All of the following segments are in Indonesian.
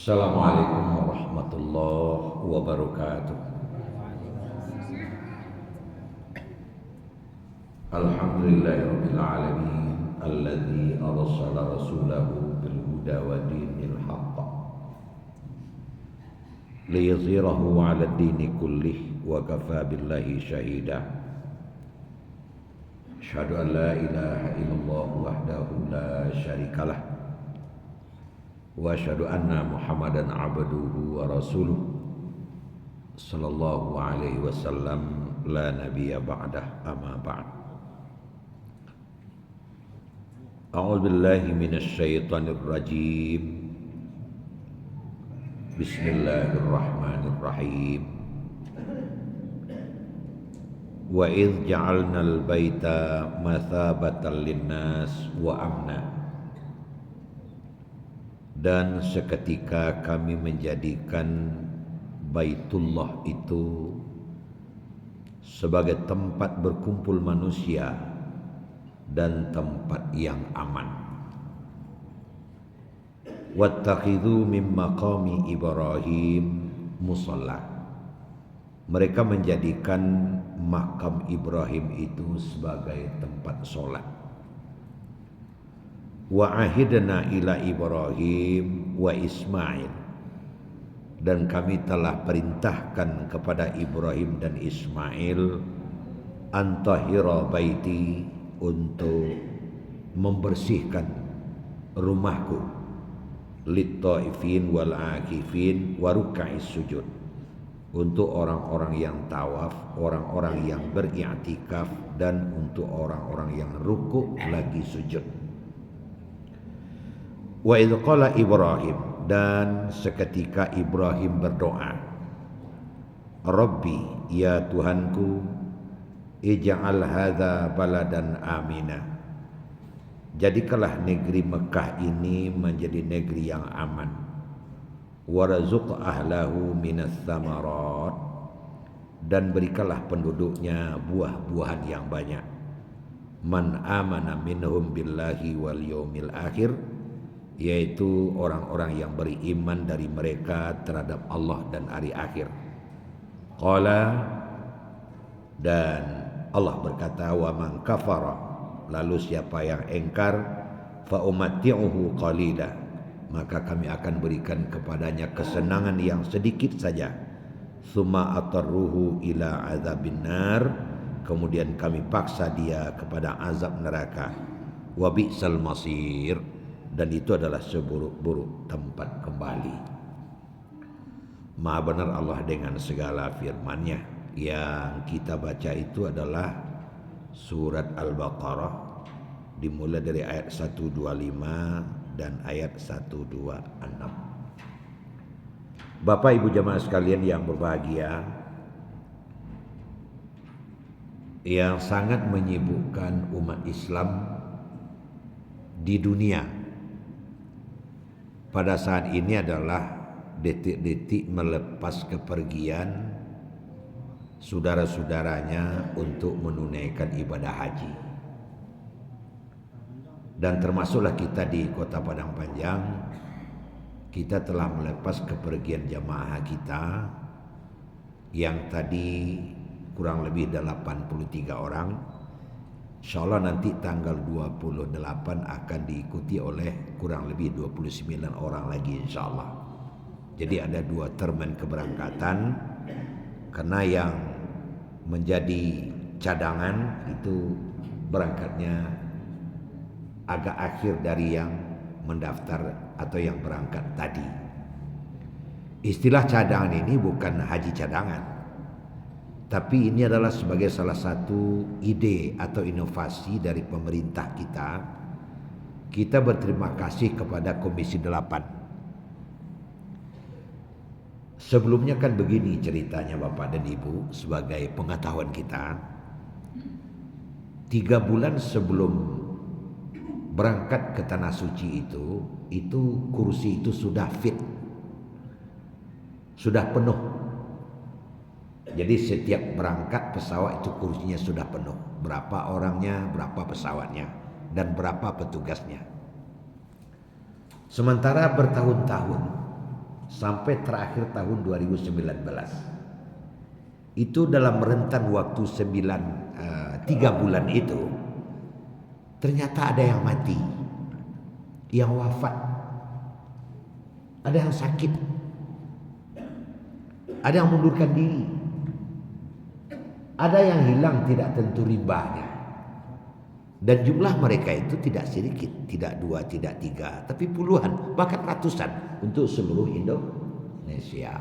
Assalamualaikum warahmatullahi wabarakatuh. Alhamdulillahirabbil alamin alladzi arsala rasulahu bil huda wa dinil haqq liyuzhirahu 'ala ad-dini kullih wa kafaa billahi shahida. Asyhadu an la ilaha illallah wahdahu la syarikalah wa asyhadu anna Muhammadan abduhu wa rasuluh sallallahu alaihi wasallam la nabiyya ba'dah amma ba'd. A'udzu billahi minasy syaithanir rajim. Bismillahirrahmanirrahim. Wa idz ja'alnal baita mathabatan linnas wa amna. Dan seketika kami menjadikan Baitullah itu sebagai tempat berkumpul manusia dan tempat yang aman. Wattakhidhu min maqami Ibrahim musalla. Mereka menjadikan makam Ibrahim itu sebagai tempat solat. Wa ahidna ila Ibrahim wa Ismail. Dan kami telah perintahkan kepada Ibrahim dan Ismail antahira baiti, untuk membersihkan rumahku, lit-taifin wal akifin wa ruk'is sujud, untuk orang-orang yang tawaf, orang-orang yang beriktikaf, dan untuk orang-orang yang rukuk lagi sujud. Wa idz qala Ibrahim, dan seketika Ibrahim berdoa, Rabbi, ya Tuhanku, ij'al hadza baladan amina. Jadikanlah negeri Mekah ini menjadi negeri yang aman. Warzuq ahlahu minas samarat, dan berikanlah penduduknya buah-buahan yang banyak. Man amana minhum billahi wal yaumil akhir, yaitu orang-orang yang beriman dari mereka terhadap Allah dan hari akhir. Qala, dan Allah berkata, wa man kafara, lalu siapa yang engkar, fa umatti'uhu qalila, maka kami akan berikan kepadanya kesenangan yang sedikit saja. Summa atarruhu ila azabin nar, kemudian kami paksa dia kepada azab neraka. Wa bi'sal masir, dan itu adalah seburuk-buruk tempat kembali. Maha benar Allah dengan segala firman-Nya. Yang kita baca itu adalah surat Al-Baqarah, dimulai dari ayat 125 dan ayat 126. Bapak Ibu jamaah sekalian yang berbahagia, yang sangat menyibukkan umat Islam di dunia pada saat ini adalah detik-detik melepas kepergian saudara-saudaranya untuk menunaikan ibadah haji. Dan termasuklah kita di Kota Padang Panjang, kita telah melepas kepergian jamaah kita yang tadi kurang lebih 83 orang. Insyaallah nanti tanggal 28 akan diikuti oleh kurang lebih 29 orang lagi insyaallah. Jadi ada 2 termen keberangkatan, karena yang menjadi cadangan itu berangkatnya agak akhir dari yang mendaftar atau yang berangkat tadi. Istilah cadangan ini bukan haji cadangan, tapi ini adalah sebagai salah satu ide atau inovasi dari pemerintah kita. Kita berterima kasih kepada Komisi 8. Sebelumnya kan begini ceritanya Bapak dan Ibu, sebagai pengetahuan kita. 3 bulan sebelum berangkat ke Tanah Suci itu kursi itu sudah fit, sudah penuh. Jadi setiap berangkat pesawat itu kursinya sudah penuh. Berapa orangnya, berapa pesawatnya, dan berapa petugasnya. Sementara bertahun-tahun sampai terakhir tahun 2019. Itu dalam rentan waktu 3 bulan itu, ternyata ada yang mati, yang wafat, ada yang sakit, ada yang mundurkan diri, ada yang hilang tidak tentu rimbanya. Dan jumlah mereka itu tidak sedikit, tidak 2, tidak 3, tapi puluhan, bahkan ratusan untuk seluruh Indonesia.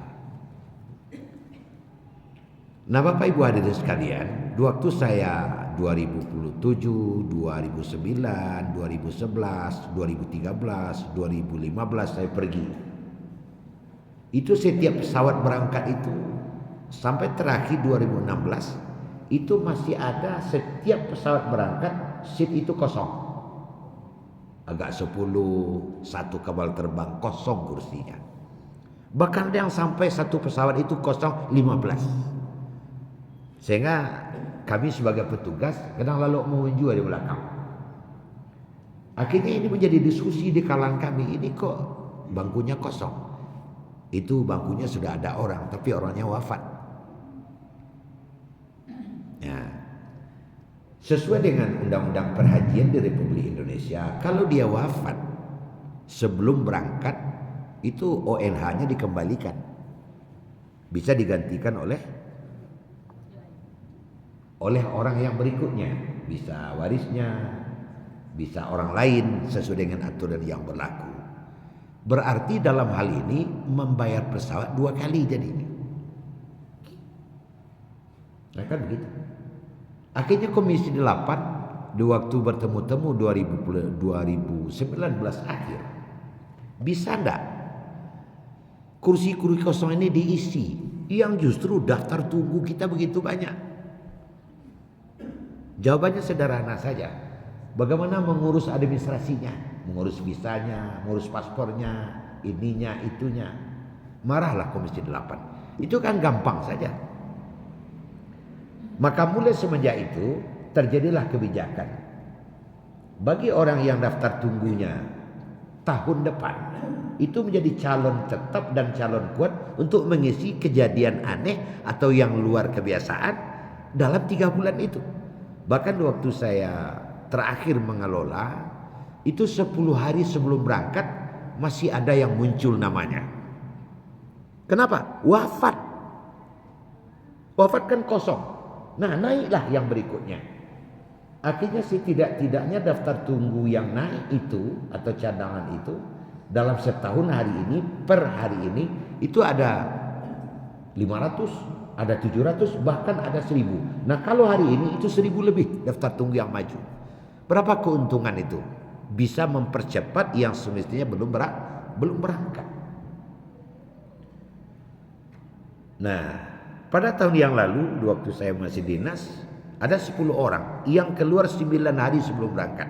Nah, Bapak Ibu hadirin sekalian, waktu saya 2007, 2009, 2011, 2013, 2015 saya pergi. Itu setiap pesawat berangkat itu sampai terakhir 2016 itu masih ada, setiap pesawat berangkat seat itu kosong. Agak 10, satu kapal terbang kosong kursinya. Bahkan ada yang sampai satu pesawat itu kosong 15. Sehingga kami sebagai petugas kadang lalu mengunjung di belakang. Akhirnya ini menjadi diskusi di kalangan kami, ini kok bangkunya kosong. Itu bangkunya sudah ada orang, tapi orangnya wafat. Ya. Sesuai dengan undang-undang perhajian di Republik Indonesia, kalau dia wafat sebelum berangkat, itu ONH-nya dikembalikan. Bisa digantikan oleh orang yang berikutnya, bisa warisnya, bisa orang lain sesuai dengan aturan yang berlaku. Berarti dalam hal ini membayar pesawat 2 kali jadinya. Nah, kan begitu. Akhirnya Komisi 8 di waktu bertemu-temu 2019 akhir, bisa enggak kursi-kursi kosong ini diisi, yang justru daftar tunggu kita begitu banyak? Jawabannya sederhana saja. Bagaimana mengurus administrasinya, mengurus visanya, mengurus paspornya, ininya, itunya. Marahlah Komisi 8. Itu kan gampang saja. Maka mulai semenjak itu terjadilah kebijakan. Bagi orang yang daftar tunggunya tahun depan, itu menjadi calon tetap dan calon kuat untuk mengisi kejadian aneh atau yang luar kebiasaan dalam 3 bulan itu. Bahkan waktu saya terakhir mengelola, itu 10 hari sebelum berangkat masih ada yang muncul namanya. Kenapa? Wafat. Wafat kan kosong. Nah, naiklah yang berikutnya. Akhirnya setidak-tidaknya daftar tunggu yang naik itu atau cadangan itu dalam setahun hari ini, per hari ini itu ada 500, ada 700, bahkan ada 1000. Nah, kalau hari ini itu 1000 lebih daftar tunggu yang maju. Berapa keuntungan itu? Bisa mempercepat yang semestinya belum berangkat. Nah, pada tahun yang lalu, waktu saya masih dinas, ada 10 orang yang keluar 9 hari sebelum berangkat.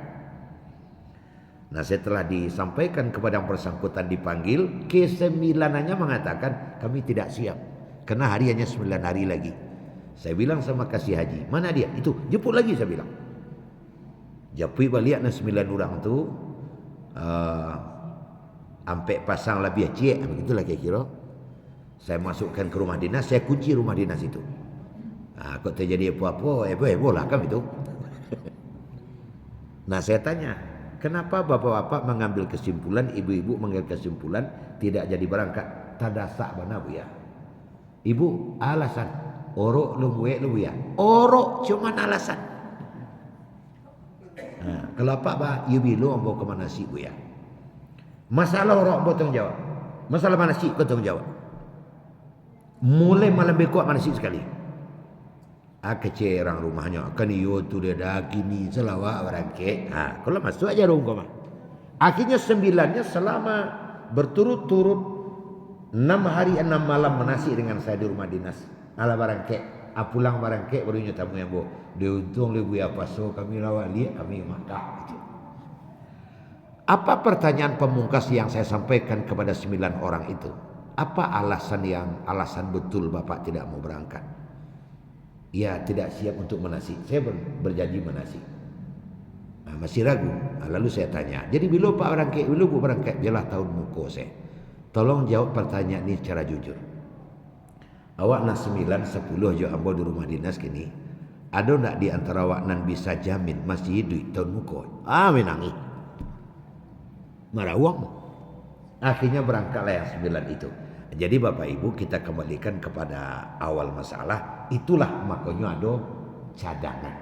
Nah, setelah disampaikan kepada yang bersangkutan dipanggil, ke-9-nya mengatakan kami tidak siap karena hari hanya 9 hari lagi. Saya bilang sama kasih haji, mana dia? Itu, jemput lagi saya bilang. Jemput balik 9 orang tu, sampai pasang lebih cik, begitulah kira-kira. Saya masukkan ke rumah dinas, saya kunci rumah dinas itu. Nah, kok terjadi apa-apa, heboh lah kan itu. Nah, saya tanya, kenapa bapak-bapak mengambil kesimpulan, ibu-ibu mengambil kesimpulan tidak jadi berangkat? Tadasak mana bu ya? Ibu, alasan orok lu ya. Orok cuman alasan. Nah, kalau apa bah, ibu lu mau ke mana sih bu ya? Masalah orok mau tanggung jawab. Masalah mana sih kau tanggung jawab? Mulai malam bekok mana sih sekali. Kecil orang rumahnya kan iyo tu dia dah gini selawat berangkat. Kalau masuk aja rumah mah. Akhirnya 9-nya selama berturut-turut 6 hari 6 malam menasi dengan saya di rumah dinas. Ala barangkek, pulang barangkek barunya tamu yang diuntung lebih apa so kami lawat lihat kami makan. Apa pertanyaan pemungkas yang saya sampaikan kepada 9 orang itu? Apa alasan betul Bapak tidak mau berangkat? Ya, tidak siap untuk menasi. Saya berjanji menasi. Masih ragu. Lalu saya tanya, jadi bila Pak berangkat, bila Bu berangkat, biarlah tahun muka saya. Tolong jawab pertanyaan ini secara jujur. Awak nak 9, 10 je ambo di rumah dinas kini. Ada nak di antara awak nan bisa jamin masih hidup tahun muka? Menangi. Marah uang. Akhirnya berangkatlah yang 9 itu. Jadi Bapak Ibu kita kembalikan kepada awal masalah. Itulah makanya ada cadangan.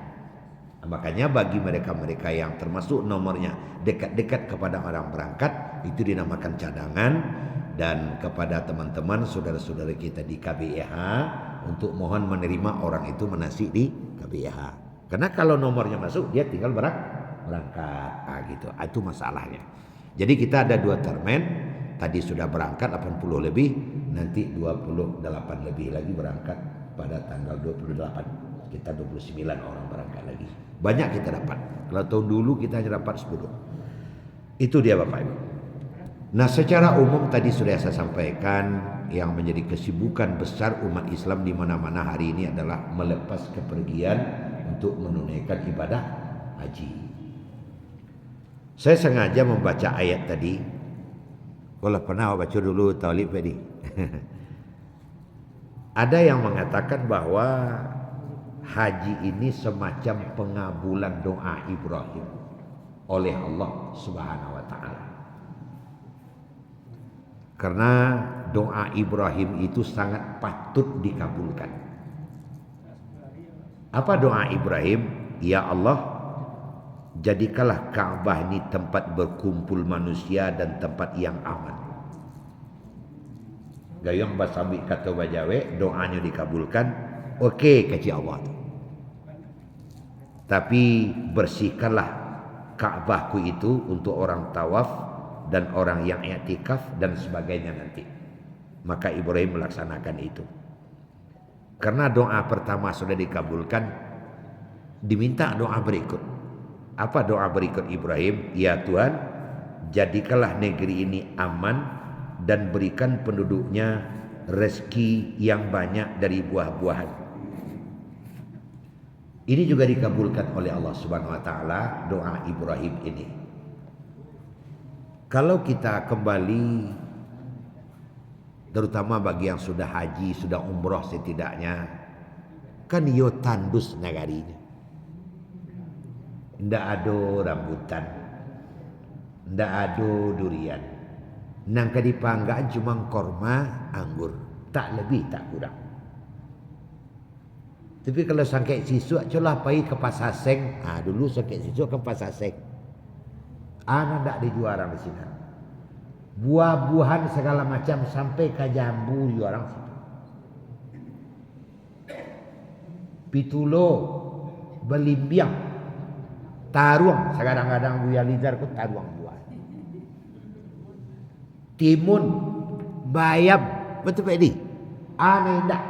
Makanya bagi mereka-mereka yang termasuk nomornya dekat-dekat kepada orang berangkat, itu dinamakan cadangan. Dan kepada teman-teman saudara-saudara kita di KBIH untuk mohon menerima orang itu menasik di KBIH. Karena kalau nomornya masuk dia tinggal berangkat. Gitu. Itu masalahnya. Jadi kita ada 2 termen. Tadi sudah berangkat 80 lebih, nanti 28 lebih lagi berangkat pada tanggal 28. Kita 29 orang berangkat lagi. Banyak kita dapat. Kalau tahun dulu kita hanya dapat 10. Itu dia Bapak Ibu. Nah, secara umum tadi sudah saya sampaikan yang menjadi kesibukan besar umat Islam di mana-mana hari ini adalah melepas kepergian untuk menunaikan ibadah haji. Saya sengaja membaca ayat tadi. Kalau pernah baca dulu Taulib tadi. Ada yang mengatakan bahwa haji ini semacam pengabulan doa Ibrahim oleh Allah Subhanahu wa taala. Karena doa Ibrahim itu sangat patut dikabulkan. Apa doa Ibrahim? Ya Allah, jadikanlah Ka'bah ini tempat berkumpul manusia dan tempat yang aman. Gayung basambi kata bajawe, doanya dikabulkan. Okey kata Allah. Tapi bersihkanlah Ka'bahku itu untuk orang tawaf dan orang yang i'tikaf dan sebagainya nanti. Maka Ibrahim melaksanakan itu. Karena doa pertama sudah dikabulkan, diminta doa berikut. Apa doa berikut Ibrahim? Ya Tuhan, jadikanlah negeri ini aman dan berikan penduduknya rezeki yang banyak dari buah-buahan. Ini juga dikabulkan oleh Allah Subhanahu wa taala doa Ibrahim ini. Kalau kita kembali, terutama bagi yang sudah haji, sudah umroh setidaknya, kan yo tandus negarinya. Ndak ada rambutan, ndak ada durian. Nang kadipanggaan cuma korma, anggur, tak lebih tak kurang. Tapi kalau sangkek sisuk, colah pergi ke Pasar Seng. Dulu sangkek sisuk ke Pasar Seng. Anak tak dijual orang di sini. Buah-buahan segala macam sampai ke jambu jual orang situ. Pitulo, belimbiang, taruang. Kadang-kadang Buya Lizar pun taruang buah. Timun, bayam, betul tak ini? Aneh tak.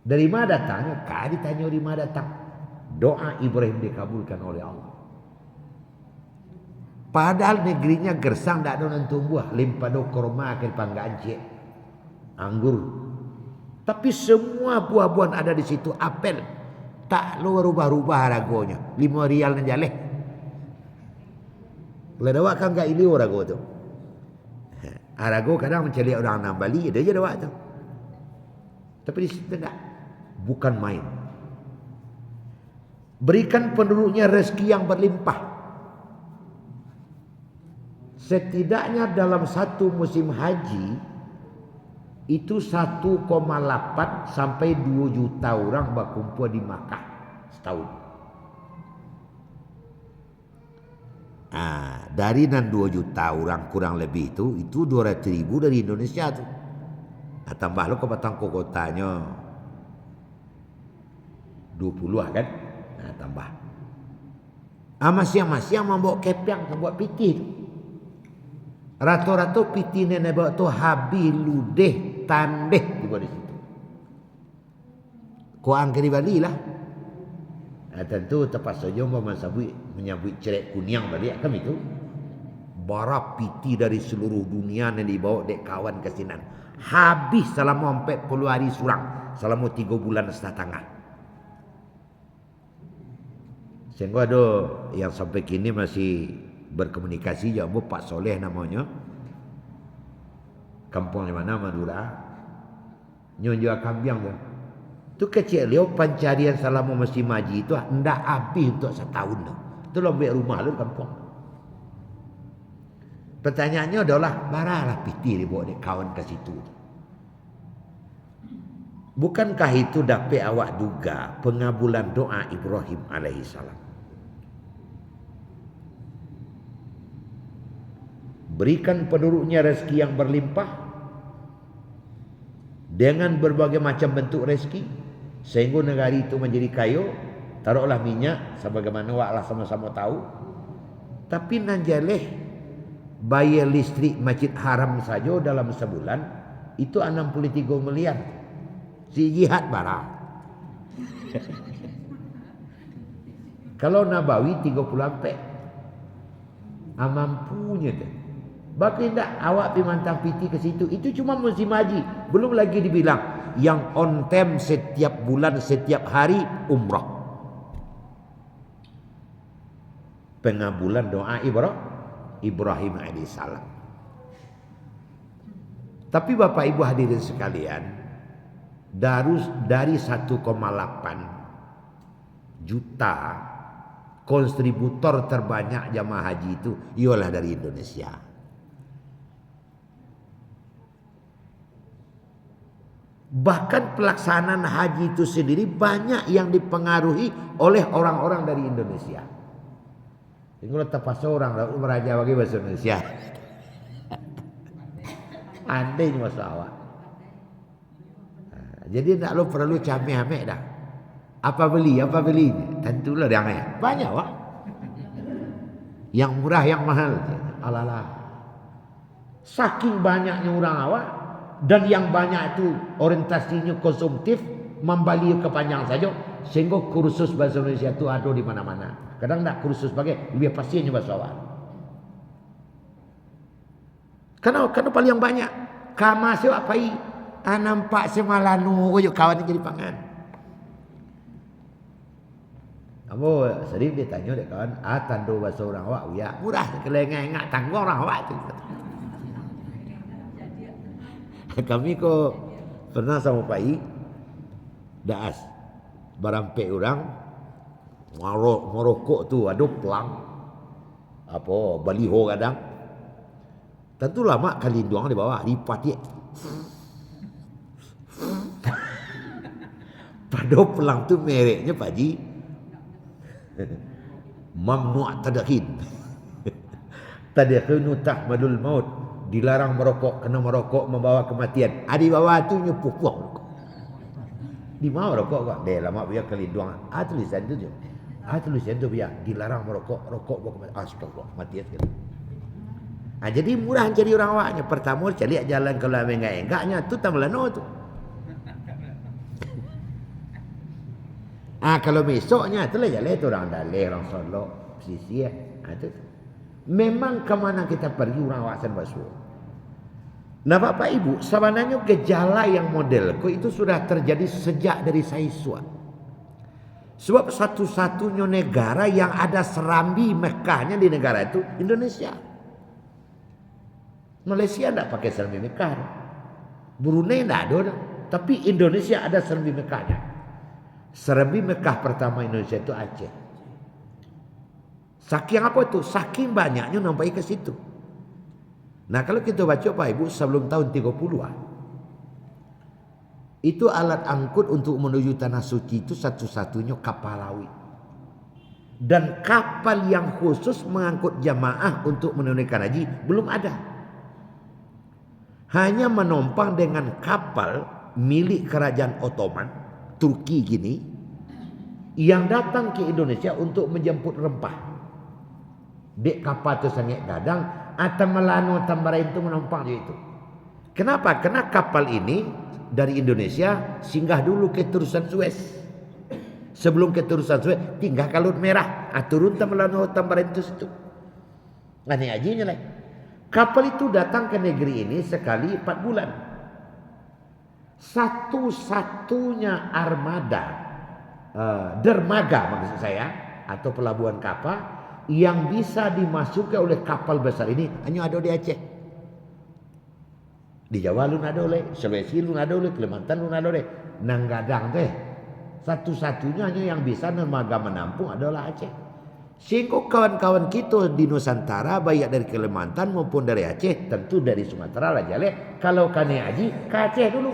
Dari mana datang? Kau ditanya dari mana datang? Doa Ibrahim dikabulkan oleh Allah. Padahal negerinya gersang, tak ada nantung buah. Limpado korma ke panggaan cik. Anggur. Tapi semua buah-buahan ada di situ. Apel. Tak lo rubah-rubah harganya. 5 rial na jaleh. Kalau dawak kan gak ini rago tu. Rago kadang mencari orang Nambali. Dia je dawak tu. Tapi di situ tak. Bukan main. Berikan penduduknya rezeki yang berlimpah. Setidaknya dalam satu musim haji itu 1,8 sampai 2 juta orang berkumpul di Makkah setahun. Dari 2 juta orang kurang lebih itu 200.000 dari Indonesia tu. Tambah lo ke Batang kotanya 20 kan? Tambah. Masing-masing membawa kepiang, membawa piti tu. Rata-rata piti nenek bawa tu habis ludeh tandeh di bawah situ. Kau angkat di Bali lah. Tentu tepat saja menyambut cerek kuniang balik kan itu. Bara piti dari seluruh dunia yang dibawa dek kawan ke sinan. Habis selama 40 hari surang, selama 3 bulan setengah. Sehingga ada yang sampai kini masih berkomunikasi jauh Pak Soleh namanya. Kampung di mana Madura. Nyonjo kambiang tu. Tu kecil dia pencarian selama musim haji itu hendak habis untuk setahun tu. Tu lebih rumah lu kampung. Pertanyaannya adalah baralah piti dibawa dia kawan ke situ. Bukankah itu dapat awak duga pengabulan doa Ibrahim alaihissalam? Berikan penduduknya rezeki yang berlimpah dengan berbagai macam bentuk rezeki sehingga negara itu menjadi kaya. Taruhlah minyak sebagaimana waklah sama-sama tahu. Tapi nanjaleh bayar listrik Masjid Haram saja dalam sebulan itu 63 miliar. Si jihad barang. Kalau Nabawi 30 ampek. Mampunya tu. Bagi tidak awak pergi mantang piti ke situ. Itu cuma musim haji. Belum lagi dibilang yang on time setiap bulan, setiap hari umrah. Pengabulan doa Ibrahim alaihissalam. Tapi Bapak Ibu hadirin sekalian, dari 1,8 juta kontributor terbanyak jamaah haji itu ialah dari Indonesia. Bahkan pelaksanaan haji itu sendiri banyak yang dipengaruhi oleh orang-orang dari Indonesia. Kalau terpaksa orang beraja bagi bahasa Indonesia. Andai masalah. Jadi tak lo perlu camih-amih dah. Apa beli? Tentulah dia amih. Banyak wak. Yang murah, yang mahal. Alalah. Saking banyaknya orang awak. Dan yang banyak itu orientasinya konsumtif. Membalik kepanjang saja. Sehingga kursus bahasa Indonesia itu ada di mana-mana. Kadang tak kursus bagai lebih pastinya bahasa awak. Karena paling banyak. Kama siapa apa i? Nampak semalanu yuk kawan jadi pangan. Kamu sering ditanya dek kawan, tando bahasa orang awak ya murah kelengah ngak tanggung orang awak tu. Kami ko pernah sama Pak I daas barampe orang merokok tu ada pelang apa baliho kadang. Tentu lama kali doang di bawah lipat dia. Pada pelang tu mereknya Pak Ji mamnu' tadkhin. Tadkhinu tahmadul maut. Dilarang merokok, kena merokok membawa kematian. Di bawah tu nyepuh rokok. Di mau rokok kok? Deh lama biar kali doang. Tulisan tu je. Tulisan tu biar dilarang merokok, rokok bawa kematian. Astagfirullah, kematian sekali. Jadi murah jadi orang awaknya. Pertama cari jalan kalau enggaknya tu tak melano tu. Kalau besoknya itulah jalan tu orang dalih, orang solok, sisi ya. Itu. Memang kemana kita pergi orang awak sen basuh. Nah Bapak Ibu, sebenarnya gejala yang modelku itu sudah terjadi sejak dari Saiswa. Sebab satu-satunya negara yang ada serambi Mekahnya di negara itu Indonesia. Malaysia tidak pakai serambi Mekah. Brunei tidak ada. Tapi Indonesia ada serambi Mekahnya. Serambi Mekah pertama Indonesia itu Aceh. Saking apa itu? Saking banyaknya nampai ke situ. Nah kalau kita baca Pak Ibu sebelum tahun 30-an. Itu alat angkut untuk menuju Tanah Suci itu satu-satunya kapal laut. Dan kapal yang khusus mengangkut jamaah untuk menunaikan haji belum ada. Hanya menumpang dengan kapal milik kerajaan Ottoman, Turki gini, yang datang ke Indonesia untuk menjemput rempah. Dek kapal itu sangat gadang, atau melanu tambarain itu menumpang di itu. Kenapa? Karena kapal ini dari Indonesia singgah dulu ke Terusan Suez. Sebelum ke Terusan Suez, tinggal ke Laut Merah. Turun melanu tambarain itu situ. Aneh ajinya lah. Kapal itu datang ke negeri ini sekali 4 bulan. Satu-satunya armada dermaga maksud saya atau pelabuhan kapal yang bisa dimasuki oleh kapal besar ini hanya ada di Aceh. Di Jawa lu ada oleh, Sulawesi lu ada oleh, Kalimantan lu ada oleh. Nanggadang teh satu-satunya hanya yang bisa nemaga menampung adalah Aceh. Sehingga kawan-kawan kita di Nusantara baik dari Kalimantan maupun dari Aceh, tentu dari Sumatera lah jale. Kalau kane haji ke Aceh dulu.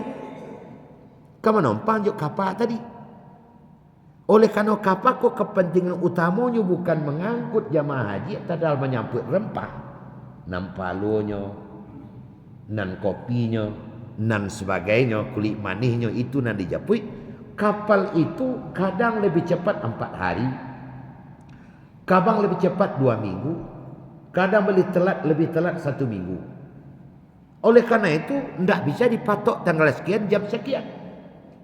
Kamu numpang juk kapal tadi. Oleh karena kapal kok kepentingan utamanya bukan mengangkut jamaah haji, tadal menyambut rempah, nan palunya, nan kopinya, nan sebagainya, kulit manisnya itu nan dijapui. Kapal itu kadang lebih cepat 4 hari, kadang lebih cepat 2 minggu, kadang lebih telat 1 minggu. Oleh karena itu tidak bisa dipatok tanggal sekian jam sekian.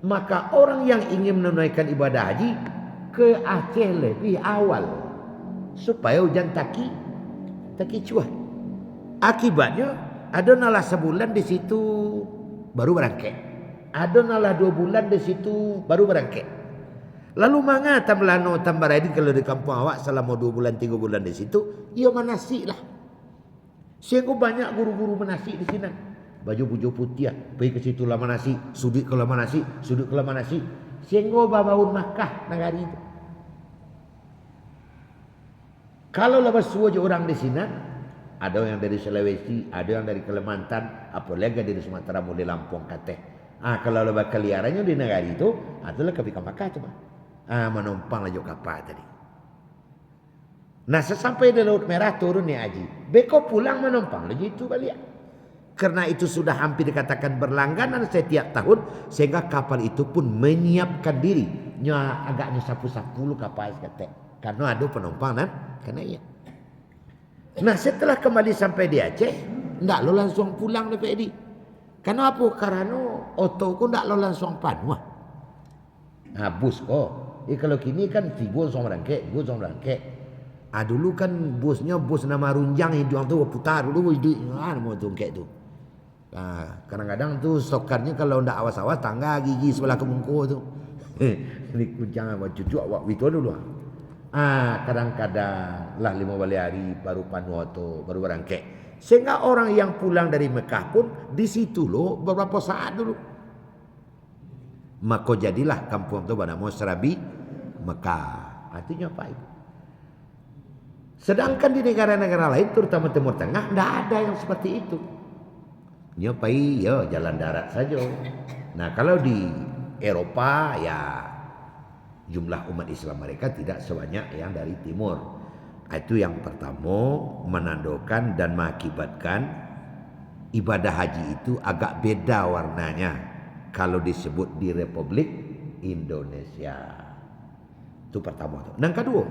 Maka orang yang ingin menunaikan ibadah haji ke Aceh lebih awal supaya hujan taki cuah. Akibatnya ada nalah sebulan di situ baru berangkat, ada nalah 2 bulan di situ baru berangkat. Lalu manga tamlano tambaradi kalau di kampung awak selama 2 bulan 3 bulan di situ, ia manasik lah. Sehingga banyak guru-guru manasik di sini. Baju putih ya, pergi ke situ lama nasi, sudut ke lama nasi, sudut ke lama nasi. Sehingga babaun Makkah negari itu. Kalau lepas suatu orang di sini, ada yang dari Sulawesi, ada yang dari Kalimantan, apalagi dari Sumatera mulai Lampung Kateh. Kalau lepas keliarannya di negari itu, adalah ke Makkah coba. Menumpang laju kapal tadi. Nah sesampai di Laut Merah turun ni haji, beko pulang menumpang lagi itu balik. Karena itu sudah hampir dikatakan berlangganan setiap tahun, sehingga kapal itu pun menyiapkan diri. Agaknya sapu-sapu kapal kata. Karena ada penumpang kan? Karena iya. Nah setelah kembali sampai di Aceh, ndak lo langsung pulang lepas ini. Karena apa? Karena oto ku ndak lo langsung panwah. Bus kok. Kalau kini kan tiga langsung berangkat. Dulu kan busnya bus nama Runjang hidung tu putar dulu hidung mau tungkek tu. Kadang-kadang tu stokarnya kalau ndak awas-awas tangga gigi sebelah kemungku tu. Ini jangan buat cucu awak itu dulu. Kadang-kadang lah 5 hari baru panuoto baru berangkat. Sehingga orang yang pulang dari Mekah pun di situ loh beberapa saat dulu. Maka jadilah kampung tu bernama Serabi Mekah. Artinya apa itu? Sedangkan di negara-negara lain terutama Timur Tengah tidak ada yang seperti itu. Nyopai ya jalan darat saja. Nah kalau di Eropa ya jumlah umat Islam mereka tidak sebanyak yang dari timur. Itu yang pertama menandakan dan mengakibatkan ibadah haji itu agak beda warnanya kalau disebut di Republik Indonesia. Itu pertama. Dan kedua,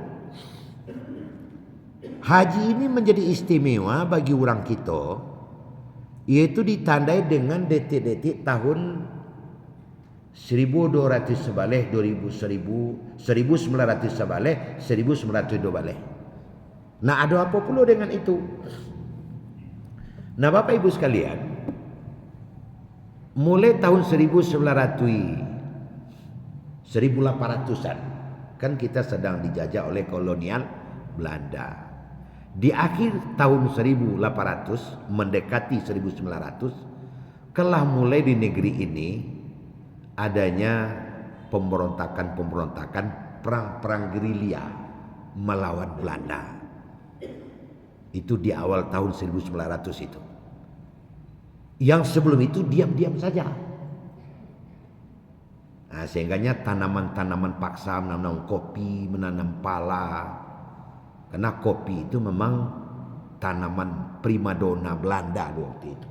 haji ini menjadi istimewa bagi orang kita, yaitu ditandai dengan detik-detik tahun 1200 sebaleh, 1900 sebaleh, 1902 baleh. Nah ada apa pula dengan itu? Nah Bapak Ibu sekalian, mulai tahun 1800-an kan kita sedang dijajah oleh kolonial Belanda. Di akhir tahun 1800 mendekati 1900 telah mulai di negeri ini adanya pemberontakan perang gerilya melawan Belanda. Itu di awal tahun 1900 itu. Yang sebelum itu diam-diam saja. Nah, sehingganya tanaman-tanaman paksa, menanam kopi, menanam pala. Karena kopi itu memang tanaman primadona Belanda waktu itu.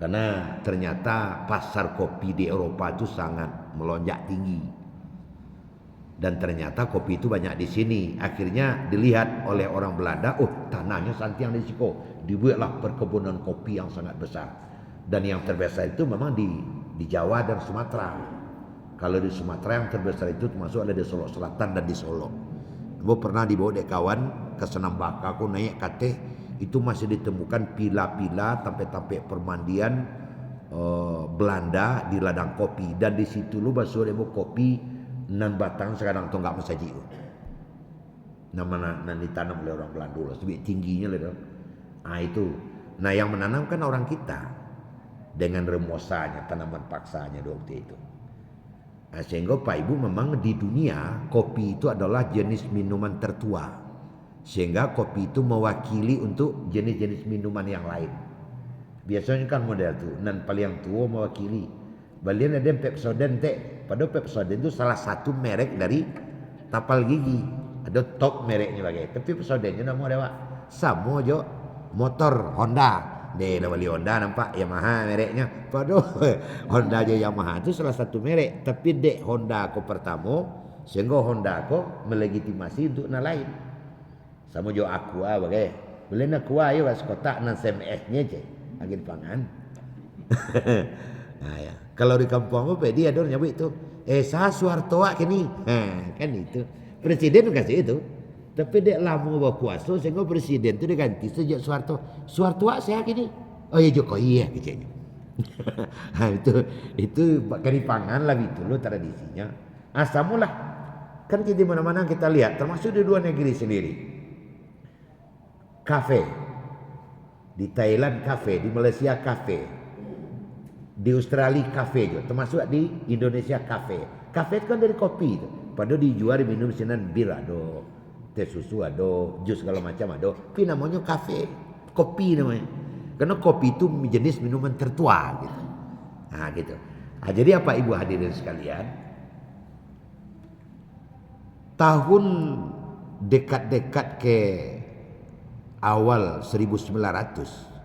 Karena ternyata pasar kopi di Eropa itu sangat melonjak tinggi. Dan ternyata kopi itu banyak di sini. Akhirnya dilihat oleh orang Belanda, tanahnya santiang di Siko. Dibuatlah perkebunan kopi yang sangat besar. Dan yang terbesar itu memang di Jawa dan Sumatera. Kalau di Sumatera yang terbesar itu termasuk ada di Solo Selatan dan di Solo. Gue pernah dibawa dek kawan ke Senambaka, aku naik kateh itu masih ditemukan pila-pila tampek-tampek permandian Belanda di ladang kopi, dan di situ lu basuh demo kopi nan batang sekarang tonggak mensaji. Nama ditanam oleh orang Belanda lah, lebih tingginya lah. Nah itu. Nah yang menanam kan orang kita dengan remosanya, tanaman paksanya waktu itu. Nah, sehingga Pak Ibu memang di dunia kopi itu adalah jenis minuman tertua. Sehingga kopi itu mewakili untuk jenis-jenis minuman yang lain. Biasanya kan model tuh, nan paling tua mewakili. Balian ada Pepsodent teh. Padahal Pepsodent itu salah satu merek dari tapal gigi. Ada top mereknya bagai. Tapi Pepsodentnya nama dewa. Sama jo motor Honda. Deh nama Honda nampak Yamaha mereknya. Padahal Honda aja Yamaha itu salah satu merek. Tapi dek Honda ko pertama. Sehingga Honda ko melegitimasi untuk yang lain. Sama jo Aqua bagai. Belian Aqua ayo kas kotak nan SMS-nya je. Lagi pangan. Nah ya. Kalau di kampung apa dia ada nyebut itu. Saya Soeharto kini. Kan itu. Presiden kasih itu. Tapi dia lama berkuasa sehingga presiden itu diganti sejak Soeharto. Soeharto saya kini. Oh ya Jokowi ya kecilnya. Nah itu kari pangan lah itu loh tradisinya. Asamulah. Kan kita mana-mana kita lihat termasuk di dua negeri sendiri. Kafe. Di Thailand kafe, di Malaysia kafe. Di Australia kafe juga, termasuk di Indonesia kafe. Kafe itu kan dari kopi itu. Padahal dijual minum sinan bir ada, teh susu ada, jus segala macam ada. Tapi namanya kafe, kopi namanya. Karena kopi itu jenis minuman tertua gitu. Nah gitu. Nah, jadi apa ibu hadirin sekalian? Tahun dekat-dekat ke awal 1900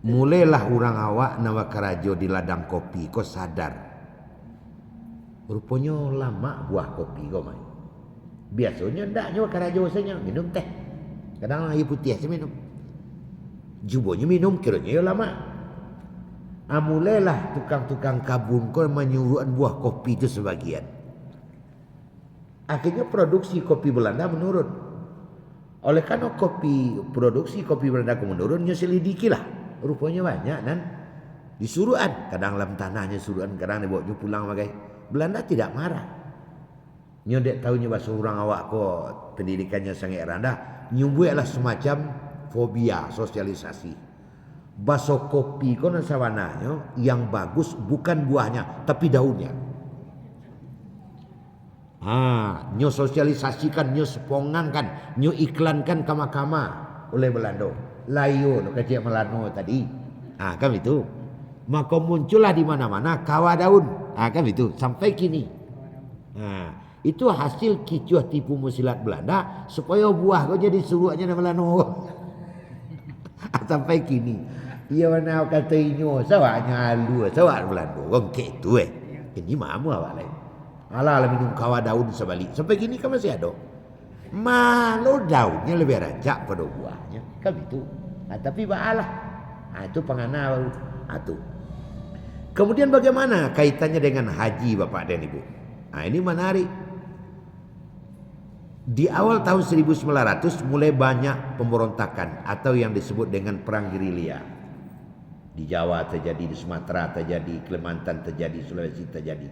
mulailah orang awak Nawakarajo di ladang kopi kau sadar rupanya lama buah kopi kau main biasanya ndak Nawakarajo saya minum teh kadang air putih saya minum jubonya minum kiranya lama mulailah tukang-tukang kabun kau menyuruhan buah kopi itu sebagian akhirnya produksi kopi Belanda menurun oleh karena produksi kopi Belanda menurun nyelidiki lah rupanya banyak dan disuruhan kadang dalam tanahnya suruhan kadang dibawa pulang bagai Belanda tidak marah nyodek tahunya bahasa orang awak kok pendidikannya sangat rendah nyubuhlah semacam fobia sosialisasi bahasa kopi kau sawananya yang bagus bukan buahnya tapi daunnya nyo sosialisasikan nyo sepongangkan nyo iklankan kama-kama oleh Belanda layu kecil melano tadi kan itu maka muncullah di mana-mana kawah daun kan itu sampai kini itu hasil kicuah tipu musilat Belanda supaya buah kau jadi suruhnya melano sampai kini iya mana kata inyo sawahnya alu sawah Belanda orang ke itu ini mamu awak lain alah minum kawah daun sebalik sampai kini kan masih ada malu daunnya lebih rancak pada buahnya kan itu tapi baalah itu pengana baru itu kemudian bagaimana kaitannya dengan haji Bapak dan Ibu ini menarik di awal tahun 1900 mulai banyak pemberontakan atau yang disebut dengan perang gerilya di Jawa terjadi di Sumatera terjadi Kalimantan terjadi Sulawesi terjadi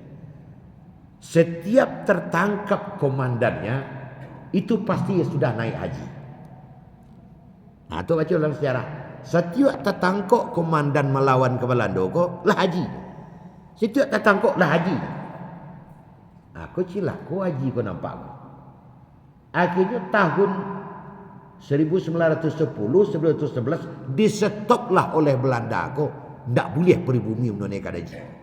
setiap tertangkap komandannya itu pasti sudah naik haji. Itu baca dalam sejarah. Setiap tertangkap komandan melawan ke Belanda kok lah haji. Setiap tertangkap lah haji. Aku cilaku haji kau nampak. Akhirnya tahun 1910-1911 disetoplah oleh Belanda kok ndak boleh pribumi menunaikan haji.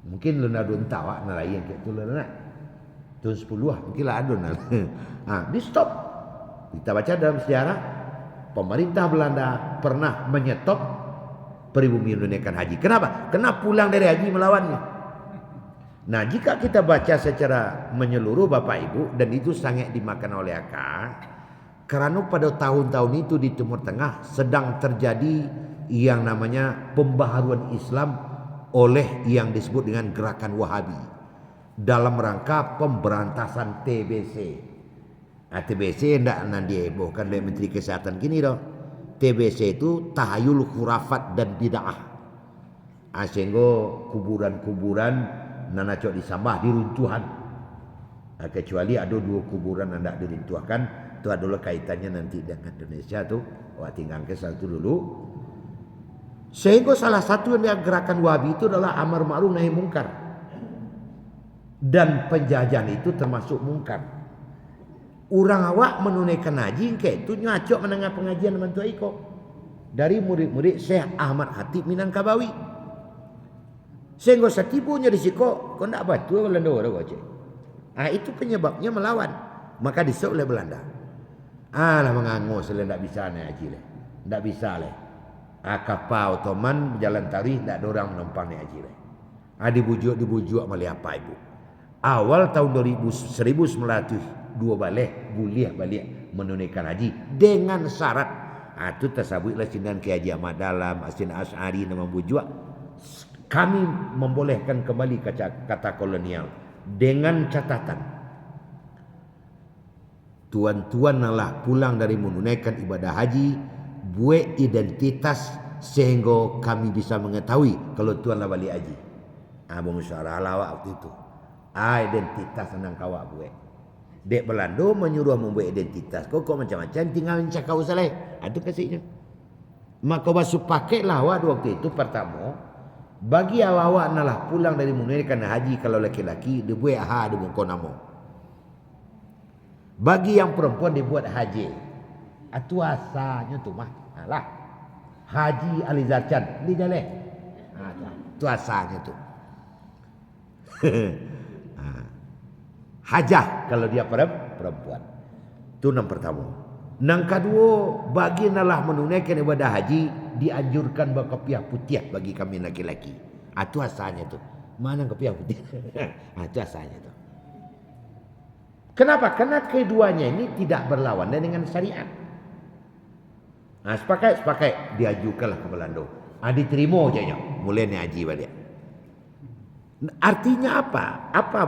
Mungkin Leonardo entah nalai yang gitu lah. Tahun 10 mungkin lah ada di stop. Kita baca dalam sejarah pemerintah Belanda pernah menyetop pribumi menunaikan haji. Kenapa? Karena pulang dari haji melawannya. Nah, jika kita baca secara menyeluruh Bapak Ibu dan itu sangat dimakan oleh akal, karena pada tahun-tahun itu di Timur Tengah sedang terjadi yang namanya pembaharuan Islam oleh yang disebut dengan gerakan Wahabi dalam rangka pemberantasan TBC. TBC tidak nanti bukan dari Menteri Kesehatan gini dong. TBC itu tahayul khurafat dan bid'ah. Sehingga kuburan-kuburan nanacok disambah diruntuhan. Kecuali ada 2 kuburan yang tidak dirintuhkan, itu adalah kaitannya nanti dengan Indonesia tuh. Wah, tinggal ke satu dulu. Sehingga salah satu yang gerakan Wahabi itu adalah amar ma'ruf nahi mungkar. Dan penjajahan itu termasuk mungkar. Orang awak menunaikan haji kayak itu nyacok menengah pengajian dengan Tua Iko. Dari murid-murid Syekh Ahmad Hatib Minangkabawi. Sehingga setibunya di siko, kau nak batu Belanda ada kau. Itu penyebabnya melawan. Maka disuk oleh Belanda. Lah mengangu selain tak bisa naik haji leh. Tak bisa leh. Kapal Ottoman berjalan tarikh tak ada orang menumpang naik haji leh. Dibujuk oleh apa ibu? Awal tahun 1902 balik menunaikan haji dengan syarat. Itu tersabutlah sinan Kiai Haji Ahmad Dalam, Asin Asy'ari nama bujuk. Kami membolehkan kembali kata kolonial dengan catatan tuan-tuan lah pulang dari menunaikan ibadah haji buat identitas sehingga kami bisa mengetahui kalau tuan lah balik haji. Bermusyawarah lah waktu itu. Identitas senang kawak buat. Dek Belanda menyuruh membuat identitas. Kok macam-macam tinggal mencakap usaha. Itu kasihnya. Maka basuh pakailah awak waktu itu pertama. Bagi awak nalah pulang dari menunaikan haji kalau laki-laki dibuat dibuat konamo. Bagi yang perempuan dibuat haji. Itu asalnya tu mah. Lah. Haji Alizar Chan. Ini jaleh. Itu asalnya tu. Hajah kalau dia perempuan. Itu yang pertama. Yang kedua, bagi nalah menunaikan ibadah haji dianjurkan berkopiah putih bagi kami laki-laki. Itu asalnya tu. Mana kopiah putih? Itu asalnya tu. Kenapa? Karena keduanya ini tidak berlawan dengan syariat. Sepakat diajukanlah ke Belanda. Diterima aja mulai ni haji balik. Artinya apa? Apa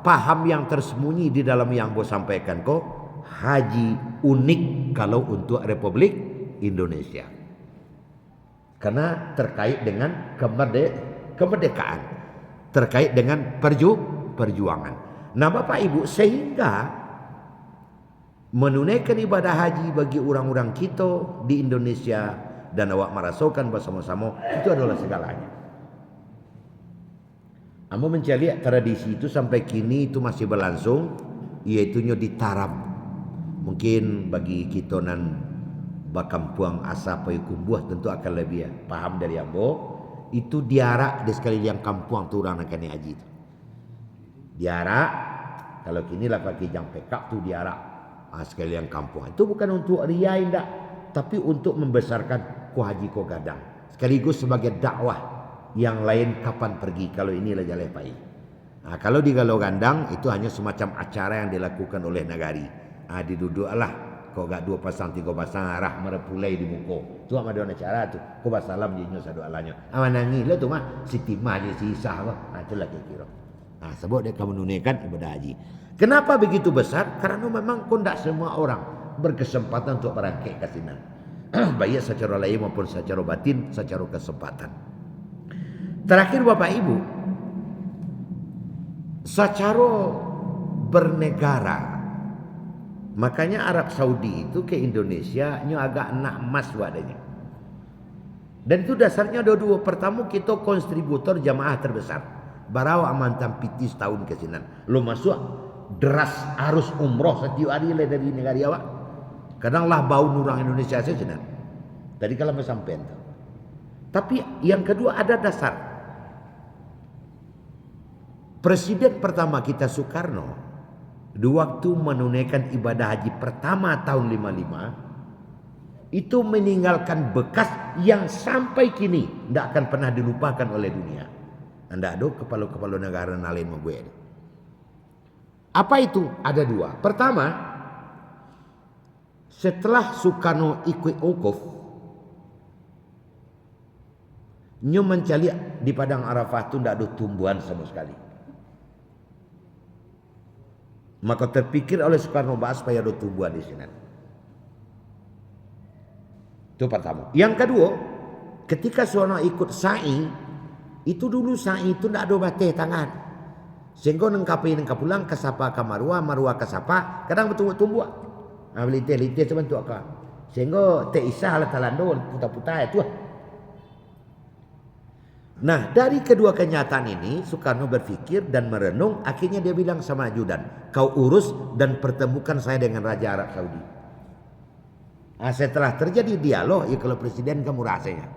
paham yang tersembunyi di dalam yang bos sampaikan kok? Haji unik kalau untuk Republik Indonesia. Karena terkait dengan kemerdekaan. Terkait dengan perjuangan. Nah Bapak Ibu, sehingga menunaikan ibadah haji bagi orang-orang kita di Indonesia dan awak merasakan bersama-sama itu adalah segalanya. Amba mencari tradisi itu sampai kini itu masih berlangsung, iaitunya ditaram. Mungkin bagi kita nan bakampuang asa payukumbuh tentu akan lebih paham dari ambo. Itu diarak di sekalian kampung tu orang nak kena haji tu. Diarak, kalau kini lah pakai jam pekap tu diarak sekalian kampung. Itu bukan untuk riai tak, tapi untuk membesarkan ku haji ko gadang. Sekaligus sebagai dakwah yang lain kapan pergi kalau inilah jalan pai. Kalau di Galau Gandang itu hanya semacam acara yang dilakukan oleh nagari. Diduduklah kau gak 2 pasang 3 pasang arah merepulai di muka. Tu ada acara tu. Kau basalam jinyo sadu alanya. Nangi lah tu mah Siti Mah dia sisa apa. Itulah kira-kira. Sebab dia akan menunaikan ibadah haji. Kenapa begitu besar? Karena memang kau tak semua orang berkesempatan untuk berangkat ke sini. Baik secara lahir maupun secara batin, secara kesempatan. Terakhir Bapak Ibu, secara bernegara, makanya Arab Saudi itu ke Indonesia nyo agak nak emas wadanya. Dan itu dasarnya ada 2. Pertama kita kontributor jamaah terbesar. Barau amantam pitis tahun ke sini. Lo masuk deras arus umroh setiap hari dari negara awak. Kadanglah bau nurang Indonesia saja sini. Tadi kalau sampai tu. Tapi yang kedua ada dasar. Presiden pertama kita Soekarno di waktu menunaikan ibadah haji pertama tahun 55 itu meninggalkan bekas yang sampai kini tidak akan pernah dilupakan oleh dunia. Anda ada kepala-kepala negara lain membuat. Apa itu? Ada 2. Pertama, setelah Soekarno ikut wukuf, nyo mencari di padang Arafah itu tidak ada tumbuhan sama sekali. Maka terpikir oleh Soekarno bahas supaya ada tumbuhan di sini. Itu pertama. Yang kedua, ketika Soekarno ikut sa'i, itu dulu sa'i itu tidak ada batih tangan. Sehingga nengkapi pulang kesapa ke marwah kesapa kadang betul tumbuh. Lite sebentuk ka. Sehingga te isah la talando putar-putar itu. Nah, dari kedua kenyataan ini Soekarno berpikir dan merenung, akhirnya dia bilang sama ajudan, "Kau urus dan pertemukan saya dengan Raja Arab Saudi." Nah, setelah terjadi dialog, ya kalau presiden kamu rasanya.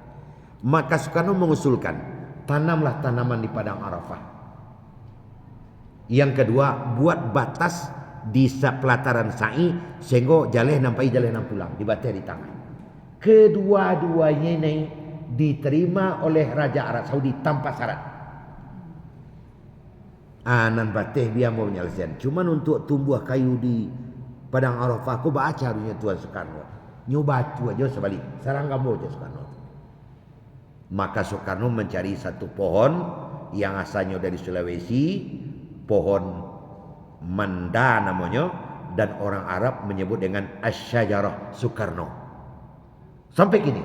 Maka Soekarno mengusulkan, tanamlah tanaman di padang Arafah. Yang kedua, buat batas di pelataran sa'i sehingga jaleh nampai jaleh nam pulang dibatai di tangan. Kedua-duanya ini diterima oleh Raja Arab Saudi tanpa syarat. Anan bateh dia mau menyelesaikan. Cuman untuk tumbuh kayu di padang Arafah, aku baca harusnya Tuan Soekarno. Nyoba tu aja sebalik. Sarang kamu aja Soekarno. Maka Soekarno mencari satu pohon yang asalnya dari Sulawesi, pohon manda namanya, dan orang Arab menyebut dengan Asy-Syajarah Soekarno. Sampai kini.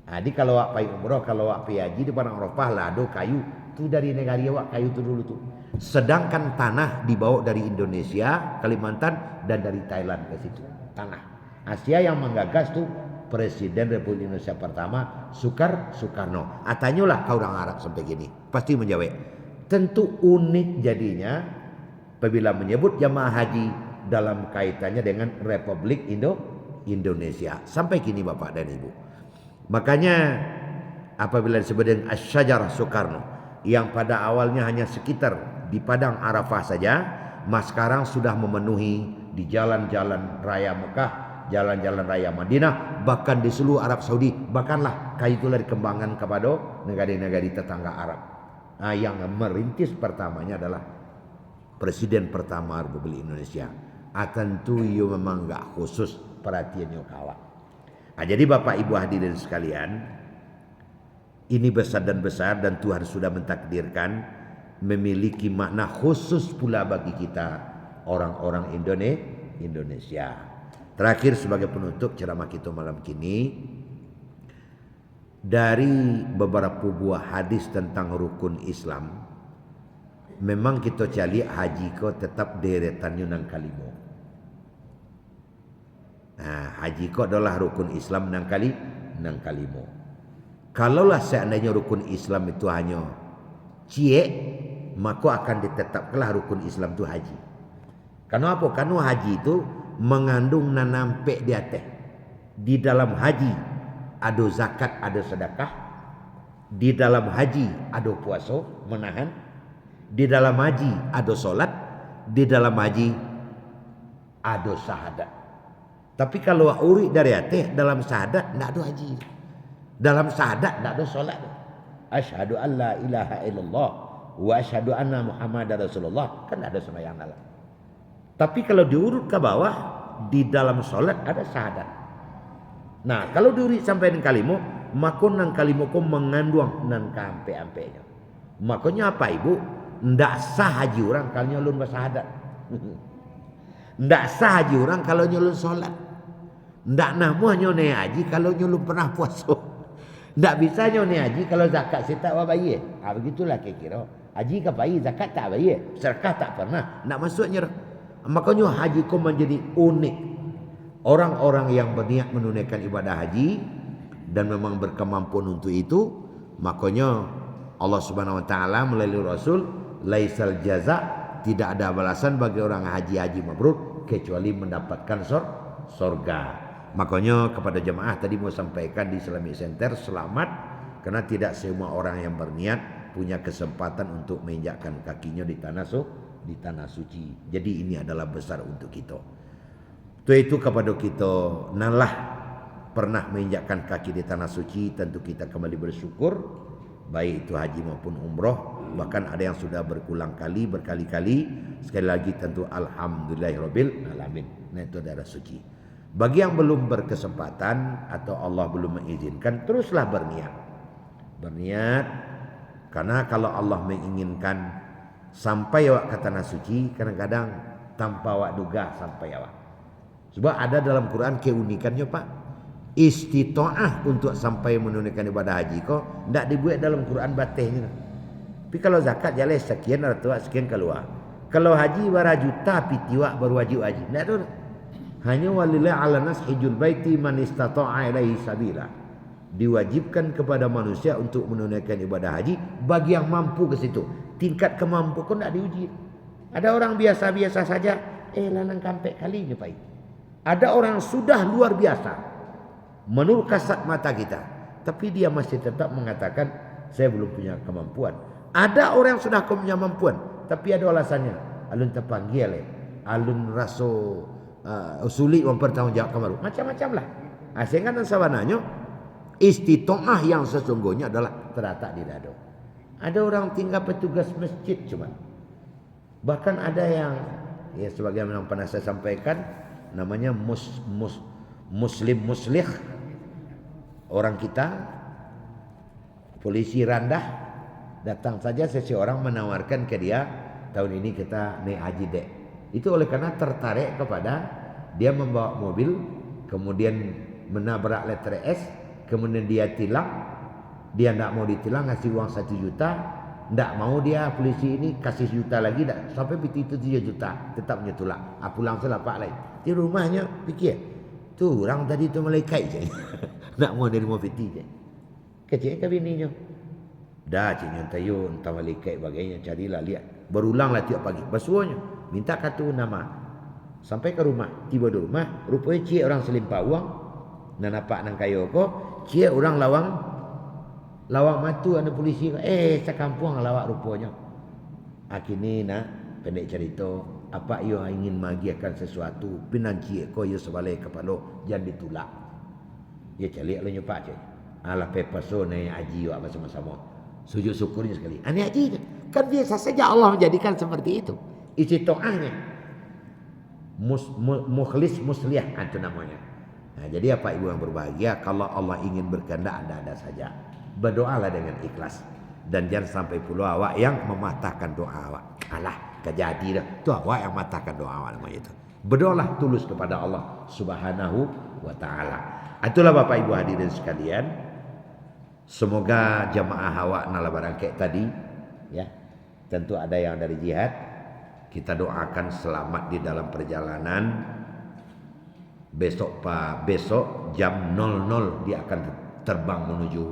Jadi kalau wak pai umroh, kalau wak pai haji di padang Arafah lado kayu tu dari negara wak kayu tu dulu tu. Sedangkan tanah dibawa dari Indonesia, Kalimantan dan dari Thailand ke situ. Tanah. Asia yang menggagas tu Presiden Republik Indonesia pertama Soekarno. Tanyalah kau orang Arab sampai gini, pasti menjawab. Tentu unik jadinya apabila menyebut jamaah haji dalam kaitannya dengan Republik Indonesia. Sampai kini Bapak dan Ibu. Makanya apabila disebut dengan Asy-Syajarah Soekarno yang pada awalnya hanya sekitar di padang Arafah saja, mas sekarang sudah memenuhi di jalan-jalan raya Mekah, jalan-jalan raya Madinah, bahkan di seluruh Arab Saudi, bahkanlah kayu itu dikembangkan kepada negara-negara tetangga Arab. Nah, yang merintis pertamanya adalah Presiden pertama Republik Indonesia. Tentu you memang enggak khusus perhatiannya kawan. Nah, jadi Bapak Ibu hadirin sekalian, ini besar dan Tuhan sudah mentakdirkan memiliki makna khusus pula bagi kita orang-orang Indonesia. Terakhir sebagai penutup ceramah kita malam kini, dari beberapa buah hadis tentang rukun Islam, memang kita cari haji ko tetap deretannya nang kalimo. Nah, haji ko adalah rukun Islam nang kalimo. Kalaulah seandainya rukun Islam itu hanya cie, maka akan ditetapkanlah rukun Islam itu haji. Karena apa? Karena haji itu mengandung nanampe di atas. Di dalam haji ada zakat, ada sedekah. Di dalam haji ada puasa, menahan. Di dalam haji ada solat. Di dalam haji ada syahadat. Tapi kalau uri dari atas dalam syahadat tidak ada haji. Dalam syahadat tidak ada solat. Asyhadu an la ilaha illallah wa asyhadu anna Muhammadar Rasulullah, kan tidak ada sembahyang dalam. Tapi kalau diurut ke bawah, di dalam solat ada syahadat. Nah, kalau diurut sampai dengan kalimo, maka nang kalimo ko mengandung nang kampe-ampenya. Makanya apa Ibu? Ndak sah haji orang kalau nyolun bersyahadat. Ndak sah haji orang kalau nyolun solat. Ndak namu nyone haji kalau nyolun pernah puasa. Ndak bisa nyone haji kalau zakat saya tak bayar. Begitulah kira-kira. Haji ke bayar, zakat tak bayar, sedekah tak pernah. Ndak masuknya. Makanya haji ko menjadi unik. Orang-orang yang berniat menunaikan ibadah haji dan memang berkemampuan untuk itu, makanya Allah Subhanahu wa taala melalui Rasul, laisal jaza, tidak ada balasan bagi orang haji mabrur kecuali mendapatkan surga. Makanya kepada jemaah tadi mau sampaikan di Islamic Center, selamat, karena tidak semua orang yang berniat punya kesempatan untuk menginjakkan kakinya di tanah suci. Jadi ini adalah besar untuk kita. Itu kepada kita nalah pernah menginjakkan kaki di tanah suci, tentu kita kembali bersyukur, baik itu haji maupun umroh, bahkan ada yang sudah berkali-kali. Sekali lagi tentu alhamdulillahirabbil alamin. Nah, itu daerah suci. Bagi yang belum berkesempatan atau Allah belum mengizinkan, teruslah berniat. Karena kalau Allah menginginkan sampai awak ke tanah suci, kadang-kadang tanpa awak duga sampai awak. Sebab ada dalam Quran keunikannya Pak, istita'ah untuk sampai menunaikan ibadah haji kok tidak dibuat dalam Quran batihnya. Tapi kalau zakat jelas sekian ratuan sekian keluar. Kalau haji barajuta pitiwa baru wajib haji. Tidak ada. Hanya walillahi ala nas hijjul baiti man istata'a ilaihi sabila. Diwajibkan kepada manusia untuk menunaikan ibadah haji bagi yang mampu ke situ. Tingkat kemampuan tidak diuji. Ada orang biasa-biasa saja, lanang kampek kali ni Pak. Ada orang sudah luar biasa menurut kasat mata kita, tapi dia masih tetap mengatakan saya belum punya kemampuan. Ada orang yang sudah punya kemampuan, tapi ada alasannya. Alun terpanggil, alun raso sulit mempertanggungjawab kemaru. Macam-macam lah. Sehingga dan sabananya istitoah yang sesungguhnya adalah terletak di dada. Ada orang tinggal petugas masjid cuma. Bahkan ada yang ya sebagaimana yang pernah saya sampaikan namanya muslim muslih. Orang kita polisi randah datang saja seseorang menawarkan ke dia tahun ini kita naik haji dek. Itu oleh karena tertarik kepada dia membawa mobil kemudian menabrak letter S, kemudian dia tilang, dia tidak mau ditilang ngasih uang 1 juta, tidak mau dia polisi ini kasih juta lagi, sampai piti itu 3 juta tetap nyetulak. Pulang selapak lain di rumahnya pikir tuh orang tadi itu malaikat je. Nak mau nerima piti je. Kecil ke bininya. Dah ciknya tayo entah malaikat bagainya carilah lihat. Berulanglah tiap pagi. Basuhnya minta kartu nama. Sampai ke rumah, tiba di rumah, rupanya cik orang selimpah uang. Nak nampak nang kayo ko, cik orang lawang matu ada polisi. Sekampung lawak rupanya. Akhirnya nak pendek cerita, apa ia ingin magiakan sesuatu, pinan cik ko ia sebalik kepala jangan ditulak. Ya calik lah nyopak cik. Alah pepaso naik haji awak bersama-sama. Sujud syukurnya sekali. Naik haji kan biasa saja Allah menjadikan seperti itu. Isi to'ahnya. Mukhlis muslih itu namanya. Nah, jadi apa ibu yang berbahagia, kalau Allah ingin berkehendak ada saja. Berdoalah dengan ikhlas dan jangan sampai pula awak yang mematahkan doa awak. Alah, kejadi dah. Tu awak yang mematahkan doa awak namanya itu. Berdoalah tulus kepada Allah Subhanahu wa taala. Itulah Bapak Ibu hadirin sekalian. Semoga jamaah awak nala barangkek tadi ya. Tentu ada yang dari jihad. Kita doakan selamat di dalam perjalanan. Besok jam 00 dia akan terbang menuju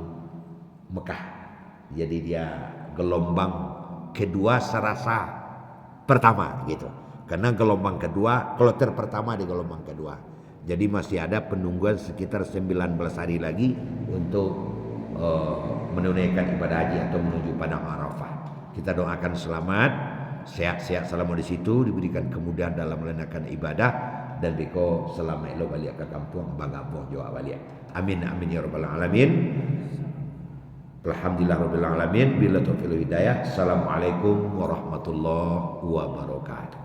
Mekah. Jadi dia gelombang kedua serasa pertama gitu. Karena gelombang kedua, kloter pertama di gelombang kedua. Jadi masih ada penungguan sekitar 19 hari lagi untuk menunaikan ibadah haji atau menuju padang Arafah. Kita doakan selamat, sehat-sehat selama di situ, diberikan kemudahan dalam melaksanakan ibadah. Dan biko selama elo balik ke kampung bangga boh jawab balik. Amin amin ya rabbal alamin. Alhamdulillah rabbil alamin. Bila taufiq hidayah. Assalamualaikum warahmatullahi wabarakatuh.